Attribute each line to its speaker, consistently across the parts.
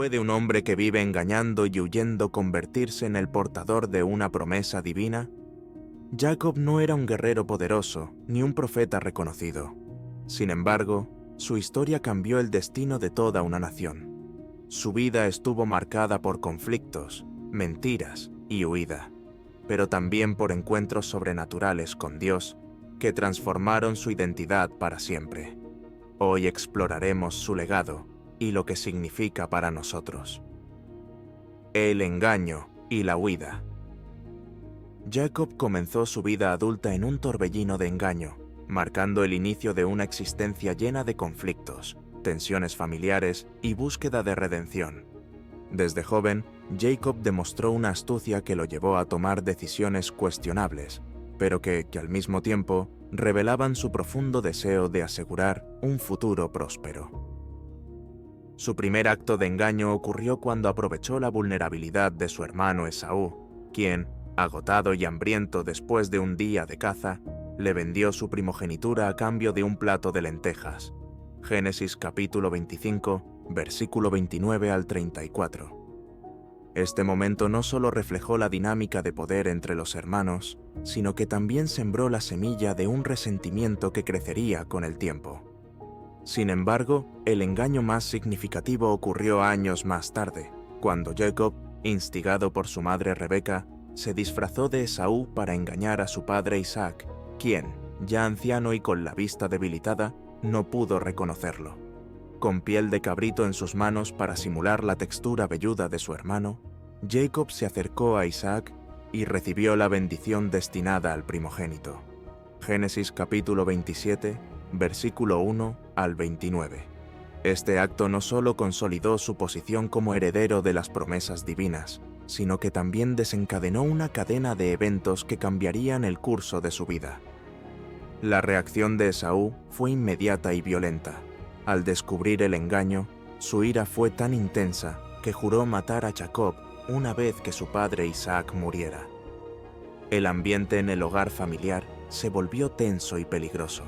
Speaker 1: ¿Puede un hombre que vive engañando y huyendo convertirse en el portador de una promesa divina? Jacob no era un guerrero poderoso ni un profeta reconocido. Sin embargo, su historia cambió el destino de toda una nación. Su vida estuvo marcada por conflictos, mentiras y huida, pero también por encuentros sobrenaturales con Dios que transformaron su identidad para siempre. Hoy exploraremos su legado y lo que significa para nosotros. El engaño y la huida. Jacob comenzó su vida adulta en un torbellino de engaño, marcando el inicio de una existencia llena de conflictos, tensiones familiares y búsqueda de redención. Desde joven, Jacob demostró una astucia que lo llevó a tomar decisiones cuestionables, pero que al mismo tiempo revelaban su profundo deseo de asegurar un futuro próspero. Su primer acto de engaño ocurrió cuando aprovechó la vulnerabilidad de su hermano Esaú, quien, agotado y hambriento después de un día de caza, le vendió su primogenitura a cambio de un plato de lentejas. Génesis capítulo 25, versículo 29 al 34. Este momento no solo reflejó la dinámica de poder entre los hermanos, sino que también sembró la semilla de un resentimiento que crecería con el tiempo. Sin embargo, el engaño más significativo ocurrió años más tarde, cuando Jacob, instigado por su madre Rebeca, se disfrazó de Esaú para engañar a su padre Isaac, quien, ya anciano y con la vista debilitada, no pudo reconocerlo. Con piel de cabrito en sus manos para simular la textura velluda de su hermano, Jacob se acercó a Isaac y recibió la bendición destinada al primogénito. Génesis capítulo 27, versículo 1 al 29. Este acto no solo consolidó su posición como heredero de las promesas divinas, sino que también desencadenó una cadena de eventos que cambiarían el curso de su vida. La reacción de Esaú fue inmediata y violenta. Al descubrir el engaño, su ira fue tan intensa que juró matar a Jacob una vez que su padre Isaac muriera. El ambiente en el hogar familiar se volvió tenso y peligroso,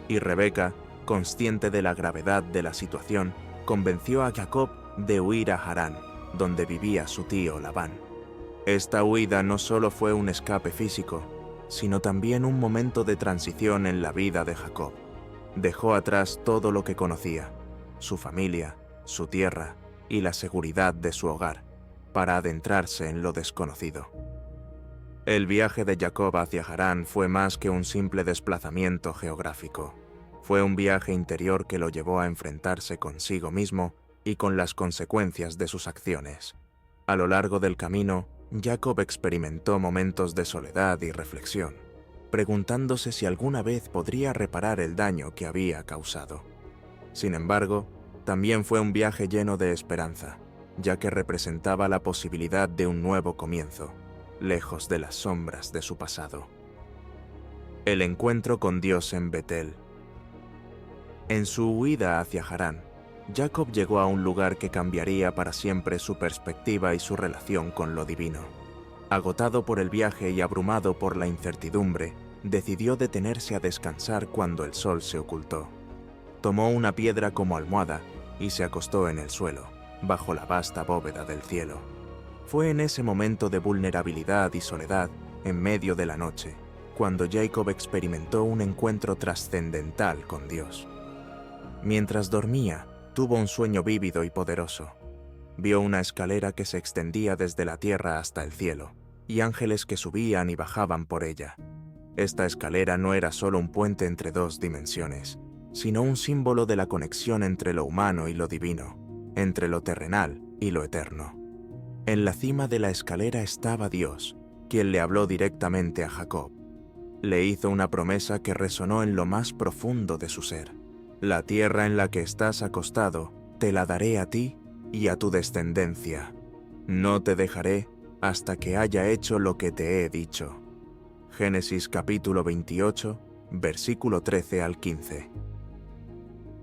Speaker 1: y Rebeca, consciente de la gravedad de la situación, convenció a Jacob de huir a Harán, donde vivía su tío Labán. Esta huida no solo fue un escape físico, sino también un momento de transición en la vida de Jacob. Dejó atrás todo lo que conocía, su familia, su tierra y la seguridad de su hogar, para adentrarse en lo desconocido. El viaje de Jacob hacia Harán fue más que un simple desplazamiento geográfico. Fue un viaje interior que lo llevó a enfrentarse consigo mismo y con las consecuencias de sus acciones. A lo largo del camino, Jacob experimentó momentos de soledad y reflexión, preguntándose si alguna vez podría reparar el daño que había causado. Sin embargo, también fue un viaje lleno de esperanza, ya que representaba la posibilidad de un nuevo comienzo, lejos de las sombras de su pasado. El encuentro con Dios en Betel. En su huida hacia Harán, Jacob llegó a un lugar que cambiaría para siempre su perspectiva y su relación con lo divino. Agotado por el viaje y abrumado por la incertidumbre, decidió detenerse a descansar cuando el sol se ocultó. Tomó una piedra como almohada y se acostó en el suelo, bajo la vasta bóveda del cielo. Fue en ese momento de vulnerabilidad y soledad, en medio de la noche, cuando Jacob experimentó un encuentro trascendental con Dios. Mientras dormía, tuvo un sueño vívido y poderoso. Vio una escalera que se extendía desde la tierra hasta el cielo, y ángeles que subían y bajaban por ella. Esta escalera no era solo un puente entre dos dimensiones, sino un símbolo de la conexión entre lo humano y lo divino, entre lo terrenal y lo eterno. En la cima de la escalera estaba Dios, quien le habló directamente a Jacob. Le hizo una promesa que resonó en lo más profundo de su ser. La tierra en la que estás acostado, te la daré a ti y a tu descendencia. No te dejaré hasta que haya hecho lo que te he dicho. Génesis capítulo 28, versículo 13 al 15.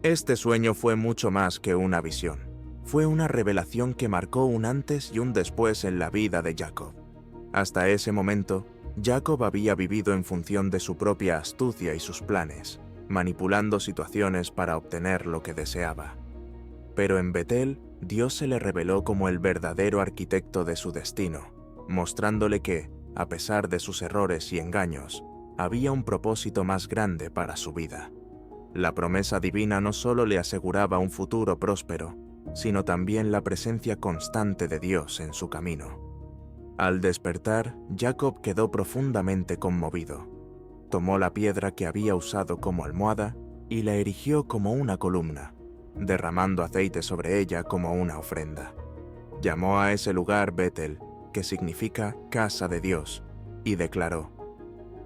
Speaker 1: Este sueño fue mucho más que una visión. Fue una revelación que marcó un antes y un después en la vida de Jacob. Hasta ese momento, Jacob había vivido en función de su propia astucia y sus planes, manipulando situaciones para obtener lo que deseaba. Pero en Betel, Dios se le reveló como el verdadero arquitecto de su destino, mostrándole que, a pesar de sus errores y engaños, había un propósito más grande para su vida. La promesa divina no solo le aseguraba un futuro próspero, sino también la presencia constante de Dios en su camino. Al despertar, Jacob quedó profundamente conmovido. Tomó la piedra que había usado como almohada y la erigió como una columna, derramando aceite sobre ella como una ofrenda. Llamó a ese lugar Betel, que significa casa de Dios, y declaró: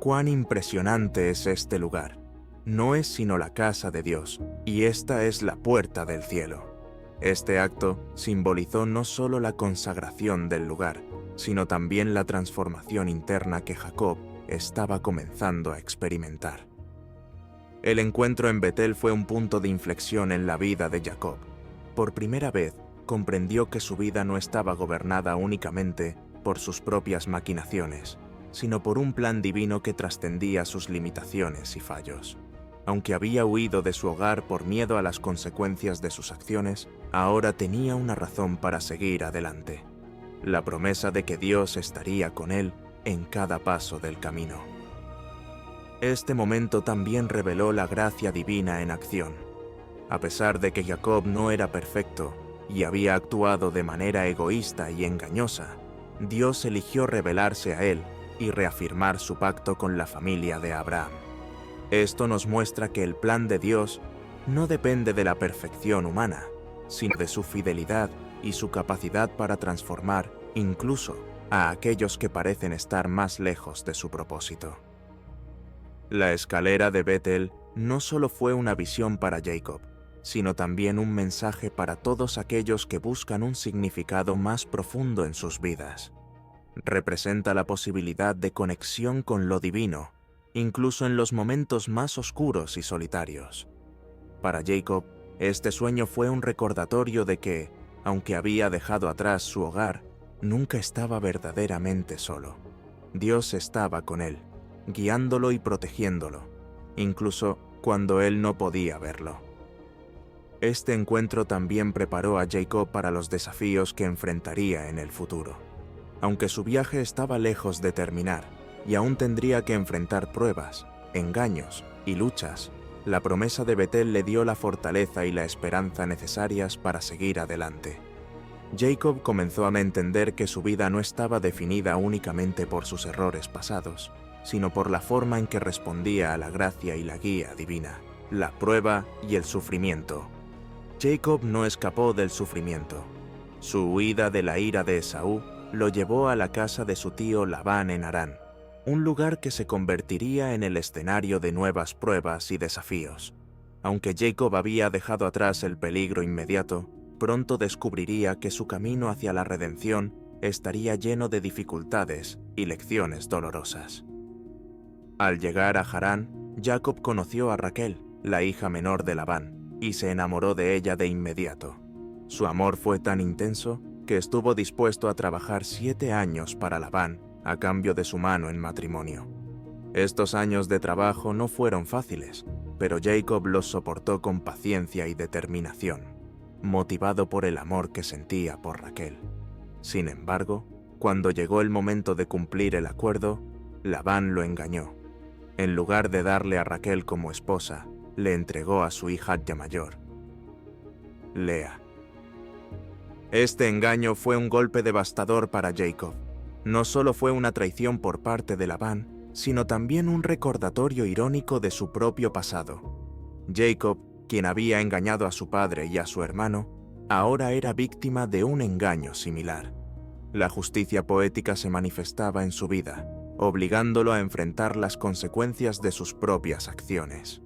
Speaker 1: «Cuán impresionante es este lugar. No es sino la casa de Dios, y esta es la puerta del cielo». Este acto simbolizó no solo la consagración del lugar, sino también la transformación interna que Jacob estaba comenzando a experimentar. El encuentro en Betel fue un punto de inflexión en la vida de Jacob. Por primera vez, comprendió que su vida no estaba gobernada únicamente por sus propias maquinaciones, sino por un plan divino que trascendía sus limitaciones y fallos. Aunque había huido de su hogar por miedo a las consecuencias de sus acciones, ahora tenía una razón para seguir adelante: la promesa de que Dios estaría con él en cada paso del camino. Este momento también reveló la gracia divina en acción. A pesar de que Jacob no era perfecto y había actuado de manera egoísta y engañosa, Dios eligió revelarse a él y reafirmar su pacto con la familia de Abraham. Esto nos muestra que el plan de Dios no depende de la perfección humana, sino de su fidelidad y su capacidad para transformar incluso a aquellos que parecen estar más lejos de su propósito. La escalera de Betel no solo fue una visión para Jacob, sino también un mensaje para todos aquellos que buscan un significado más profundo en sus vidas. Representa la posibilidad de conexión con lo divino, incluso en los momentos más oscuros y solitarios. Para Jacob, este sueño fue un recordatorio de que, aunque había dejado atrás su hogar, nunca estaba verdaderamente solo. Dios estaba con él, guiándolo y protegiéndolo, incluso cuando él no podía verlo. Este encuentro también preparó a Jacob para los desafíos que enfrentaría en el futuro. Aunque su viaje estaba lejos de terminar y aún tendría que enfrentar pruebas, engaños y luchas, la promesa de Betel le dio la fortaleza y la esperanza necesarias para seguir adelante. Jacob comenzó a entender que su vida no estaba definida únicamente por sus errores pasados, sino por la forma en que respondía a la gracia y la guía divina, la prueba y el sufrimiento. Jacob no escapó del sufrimiento. Su huida de la ira de Esaú lo llevó a la casa de su tío Labán en Harán, un lugar que se convertiría en el escenario de nuevas pruebas y desafíos. Aunque Jacob había dejado atrás el peligro inmediato, pronto descubriría que su camino hacia la redención estaría lleno de dificultades y lecciones dolorosas. Al llegar a Harán, Jacob conoció a Raquel, la hija menor de Labán, y se enamoró de ella de inmediato. Su amor fue tan intenso que estuvo dispuesto a trabajar 7 años para Labán a cambio de su mano en matrimonio. Estos años de trabajo no fueron fáciles, pero Jacob los soportó con paciencia y determinación, motivado por el amor que sentía por Raquel. Sin embargo, cuando llegó el momento de cumplir el acuerdo, Labán lo engañó. En lugar de darle a Raquel como esposa, le entregó a su hija ya mayor, Lea. Este engaño fue un golpe devastador para Jacob. No solo fue una traición por parte de Labán, sino también un recordatorio irónico de su propio pasado. Jacob, quien había engañado a su padre y a su hermano, ahora era víctima de un engaño similar. La justicia poética se manifestaba en su vida, obligándolo a enfrentar las consecuencias de sus propias acciones.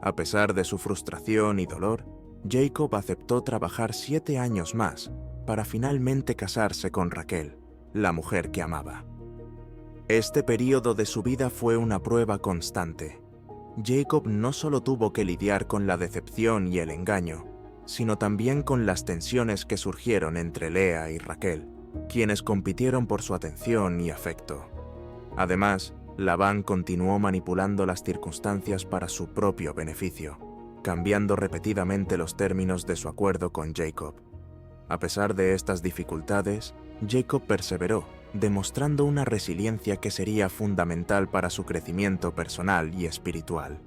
Speaker 1: A pesar de su frustración y dolor, Jacob aceptó trabajar 7 años más para finalmente casarse con Raquel, la mujer que amaba. Este período de su vida fue una prueba constante. Jacob no solo tuvo que lidiar con la decepción y el engaño, sino también con las tensiones que surgieron entre Lea y Raquel, quienes compitieron por su atención y afecto. Además, Labán continuó manipulando las circunstancias para su propio beneficio, cambiando repetidamente los términos de su acuerdo con Jacob. A pesar de estas dificultades, Jacob perseveró, demostrando una resiliencia que sería fundamental para su crecimiento personal y espiritual.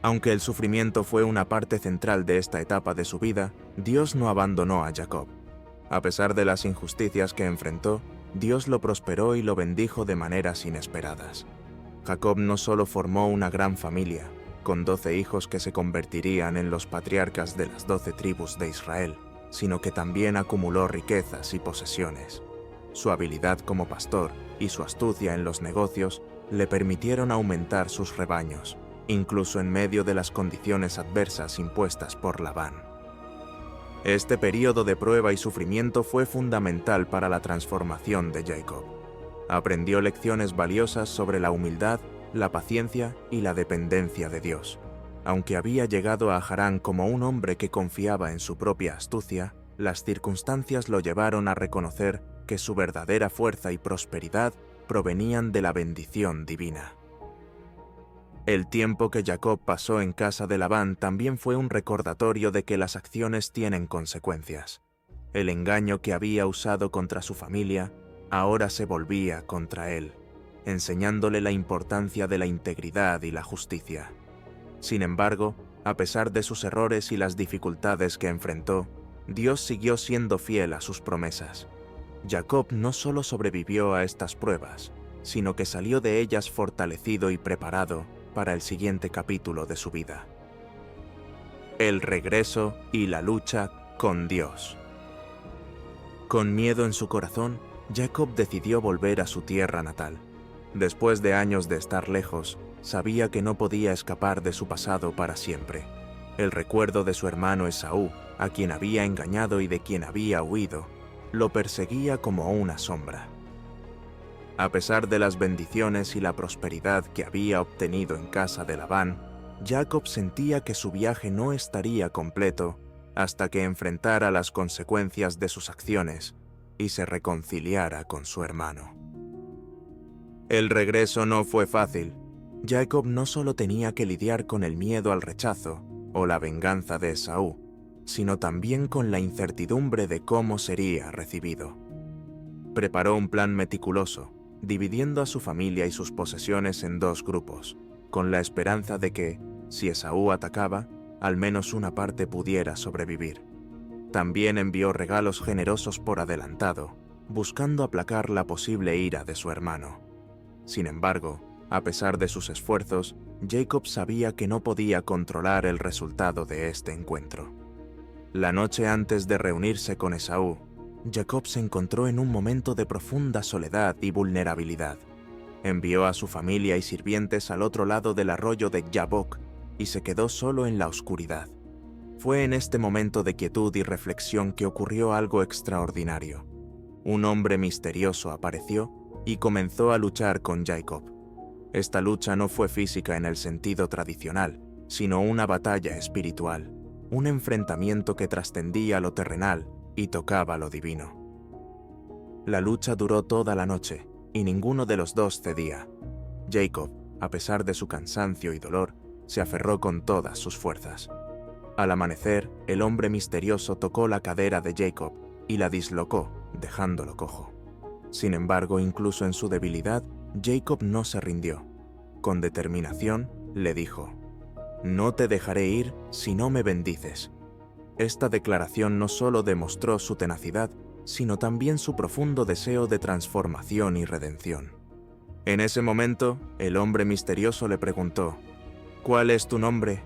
Speaker 1: Aunque el sufrimiento fue una parte central de esta etapa de su vida, Dios no abandonó a Jacob. A pesar de las injusticias que enfrentó, Dios lo prosperó y lo bendijo de maneras inesperadas. Jacob no solo formó una gran familia, con 12 hijos que se convertirían en los patriarcas de las 12 tribus de Israel, sino que también acumuló riquezas y posesiones. Su habilidad como pastor y su astucia en los negocios le permitieron aumentar sus rebaños, incluso en medio de las condiciones adversas impuestas por Labán. Este período de prueba y sufrimiento fue fundamental para la transformación de Jacob. Aprendió lecciones valiosas sobre la humildad, la paciencia y la dependencia de Dios. Aunque había llegado a Harán como un hombre que confiaba en su propia astucia, las circunstancias lo llevaron a reconocer que su verdadera fuerza y prosperidad provenían de la bendición divina. El tiempo que Jacob pasó en casa de Labán también fue un recordatorio de que las acciones tienen consecuencias. El engaño que había usado contra su familia ahora se volvía contra él, enseñándole la importancia de la integridad y la justicia. Sin embargo, a pesar de sus errores y las dificultades que enfrentó, Dios siguió siendo fiel a sus promesas. Jacob no solo sobrevivió a estas pruebas, sino que salió de ellas fortalecido y preparado para el siguiente capítulo de su vida. El regreso y la lucha con Dios. Con miedo en su corazón, Jacob decidió volver a su tierra natal. Después de años de estar lejos, sabía que no podía escapar de su pasado para siempre. El recuerdo de su hermano Esaú, a quien había engañado y de quien había huido, lo perseguía como una sombra. A pesar de las bendiciones y la prosperidad que había obtenido en casa de Labán, Jacob sentía que su viaje no estaría completo hasta que enfrentara las consecuencias de sus acciones y se reconciliara con su hermano. El regreso no fue fácil. Jacob no solo tenía que lidiar con el miedo al rechazo o la venganza de Esaú, sino también con la incertidumbre de cómo sería recibido. Preparó un plan meticuloso, dividiendo a su familia y sus posesiones en 2 grupos, con la esperanza de que, si Esaú atacaba, al menos una parte pudiera sobrevivir. También envió regalos generosos por adelantado, buscando aplacar la posible ira de su hermano. Sin embargo, a pesar de sus esfuerzos, Jacob sabía que no podía controlar el resultado de este encuentro. La noche antes de reunirse con Esaú, Jacob se encontró en un momento de profunda soledad y vulnerabilidad. Envió a su familia y sirvientes al otro lado del arroyo de Yabok y se quedó solo en la oscuridad. Fue en este momento de quietud y reflexión que ocurrió algo extraordinario. Un hombre misterioso apareció y comenzó a luchar con Jacob. Esta lucha no fue física en el sentido tradicional, sino una batalla espiritual, un enfrentamiento que trascendía lo terrenal y tocaba lo divino. La lucha duró toda la noche, y ninguno de los dos cedía. Jacob, a pesar de su cansancio y dolor, se aferró con todas sus fuerzas. Al amanecer, el hombre misterioso tocó la cadera de Jacob y la dislocó, dejándolo cojo. Sin embargo, incluso en su debilidad, Jacob no se rindió. Con determinación, le dijo: «No te dejaré ir si no me bendices». Esta declaración no solo demostró su tenacidad, sino también su profundo deseo de transformación y redención. En ese momento, el hombre misterioso le preguntó: «¿Cuál es tu nombre?».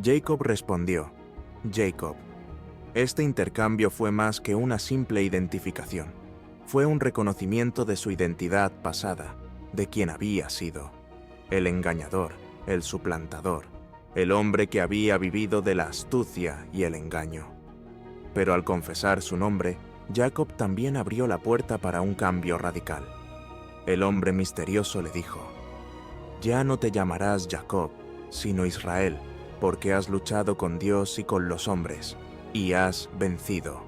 Speaker 1: Jacob respondió: «Jacob». Este intercambio fue más que una simple identificación. Fue un reconocimiento de su identidad pasada, de quien había sido. El engañador, el suplantador, el hombre que había vivido de la astucia y el engaño. Pero al confesar su nombre, Jacob también abrió la puerta para un cambio radical. El hombre misterioso le dijo: «Ya no te llamarás Jacob, sino Israel, porque has luchado con Dios y con los hombres, y has vencido».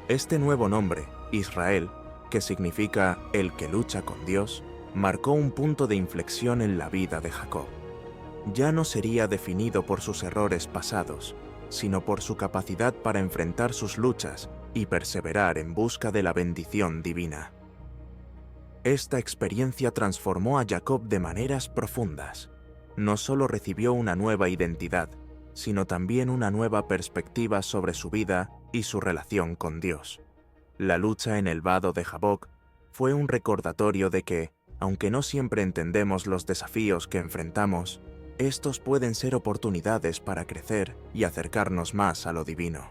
Speaker 1: Este nuevo nombre, Israel, que significa el que lucha con Dios, marcó un punto de inflexión en la vida de Jacob. Ya no sería definido por sus errores pasados, sino por su capacidad para enfrentar sus luchas y perseverar en busca de la bendición divina. Esta experiencia transformó a Jacob de maneras profundas. No solo recibió una nueva identidad, sino también una nueva perspectiva sobre su vida y su relación con Dios. La lucha en el vado de Jaboc fue un recordatorio de que, aunque no siempre entendemos los desafíos que enfrentamos, estos pueden ser oportunidades para crecer y acercarnos más a lo divino.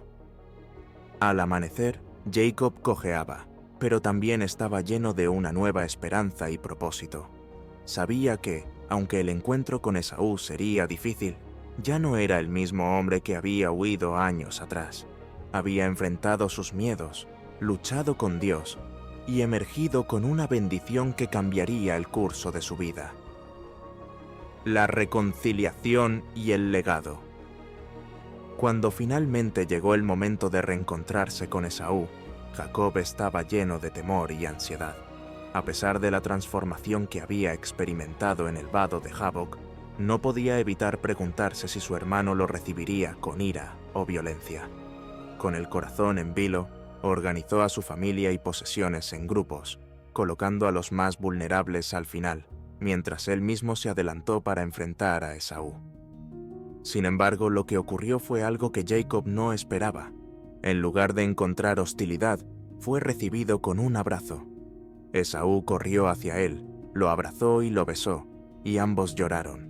Speaker 1: Al amanecer, Jacob cojeaba, pero también estaba lleno de una nueva esperanza y propósito. Sabía que, aunque el encuentro con Esaú sería difícil, ya no era el mismo hombre que había huido años atrás. Había enfrentado sus miedos, luchado con Dios y emergido con una bendición que cambiaría el curso de su vida. La reconciliación y el legado. Cuando finalmente llegó el momento de reencontrarse con Esaú, Jacob estaba lleno de temor y ansiedad. A pesar de la transformación que había experimentado en el vado de Jaboc, no podía evitar preguntarse si su hermano lo recibiría con ira o violencia. Con el corazón en vilo, organizó a su familia y posesiones en grupos, colocando a los más vulnerables al final, mientras él mismo se adelantó para enfrentar a Esaú. Sin embargo, lo que ocurrió fue algo que Jacob no esperaba. En lugar de encontrar hostilidad, fue recibido con un abrazo. Esaú corrió hacia él, lo abrazó y lo besó, y ambos lloraron.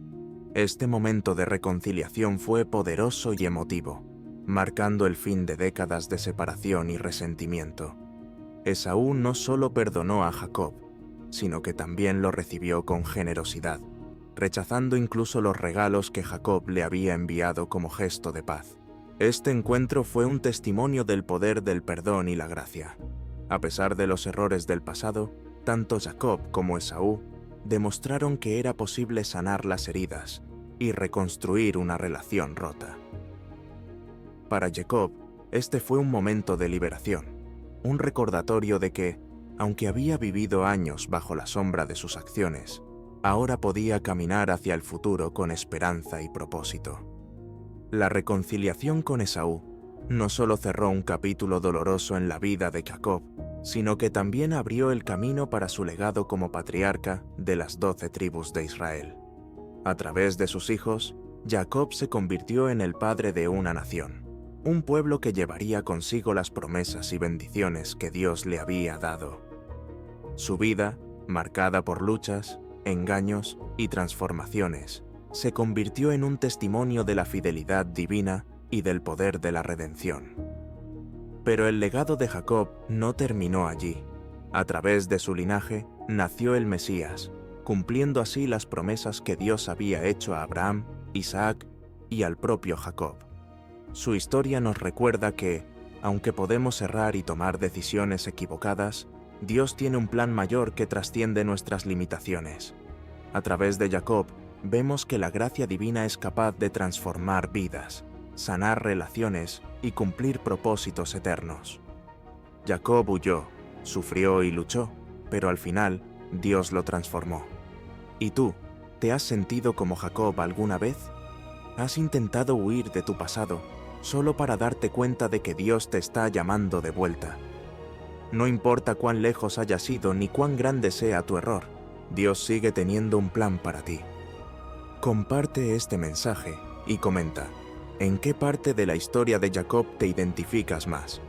Speaker 1: Este momento de reconciliación fue poderoso y emotivo, marcando el fin de décadas de separación y resentimiento. Esaú no solo perdonó a Jacob, sino que también lo recibió con generosidad, rechazando incluso los regalos que Jacob le había enviado como gesto de paz. Este encuentro fue un testimonio del poder del perdón y la gracia. A pesar de los errores del pasado, tanto Jacob como Esaú demostraron que era posible sanar las heridas y reconstruir una relación rota. Para Jacob, este fue un momento de liberación, un recordatorio de que, aunque había vivido años bajo la sombra de sus acciones, ahora podía caminar hacia el futuro con esperanza y propósito. La reconciliación con Esaú no solo cerró un capítulo doloroso en la vida de Jacob, sino que también abrió el camino para su legado como patriarca de las 12 tribus de Israel. A través de sus hijos, Jacob se convirtió en el padre de una nación, un pueblo que llevaría consigo las promesas y bendiciones que Dios le había dado. Su vida, marcada por luchas, engaños y transformaciones, se convirtió en un testimonio de la fidelidad divina y del poder de la redención. Pero el legado de Jacob no terminó allí. A través de su linaje nació el Mesías, cumpliendo así las promesas que Dios había hecho a Abraham, Isaac y al propio Jacob. Su historia nos recuerda que, aunque podemos errar y tomar decisiones equivocadas, Dios tiene un plan mayor que trasciende nuestras limitaciones. A través de Jacob, vemos que la gracia divina es capaz de transformar vidas, sanar relaciones y cumplir propósitos eternos. Jacob huyó, sufrió y luchó, pero al final, Dios lo transformó. ¿Y tú, te has sentido como Jacob alguna vez? ¿Has intentado huir de tu pasado solo para darte cuenta de que Dios te está llamando de vuelta? No importa cuán lejos hayas ido ni cuán grande sea tu error, Dios sigue teniendo un plan para ti. Comparte este mensaje y comenta, ¿en qué parte de la historia de Jacob te identificas más?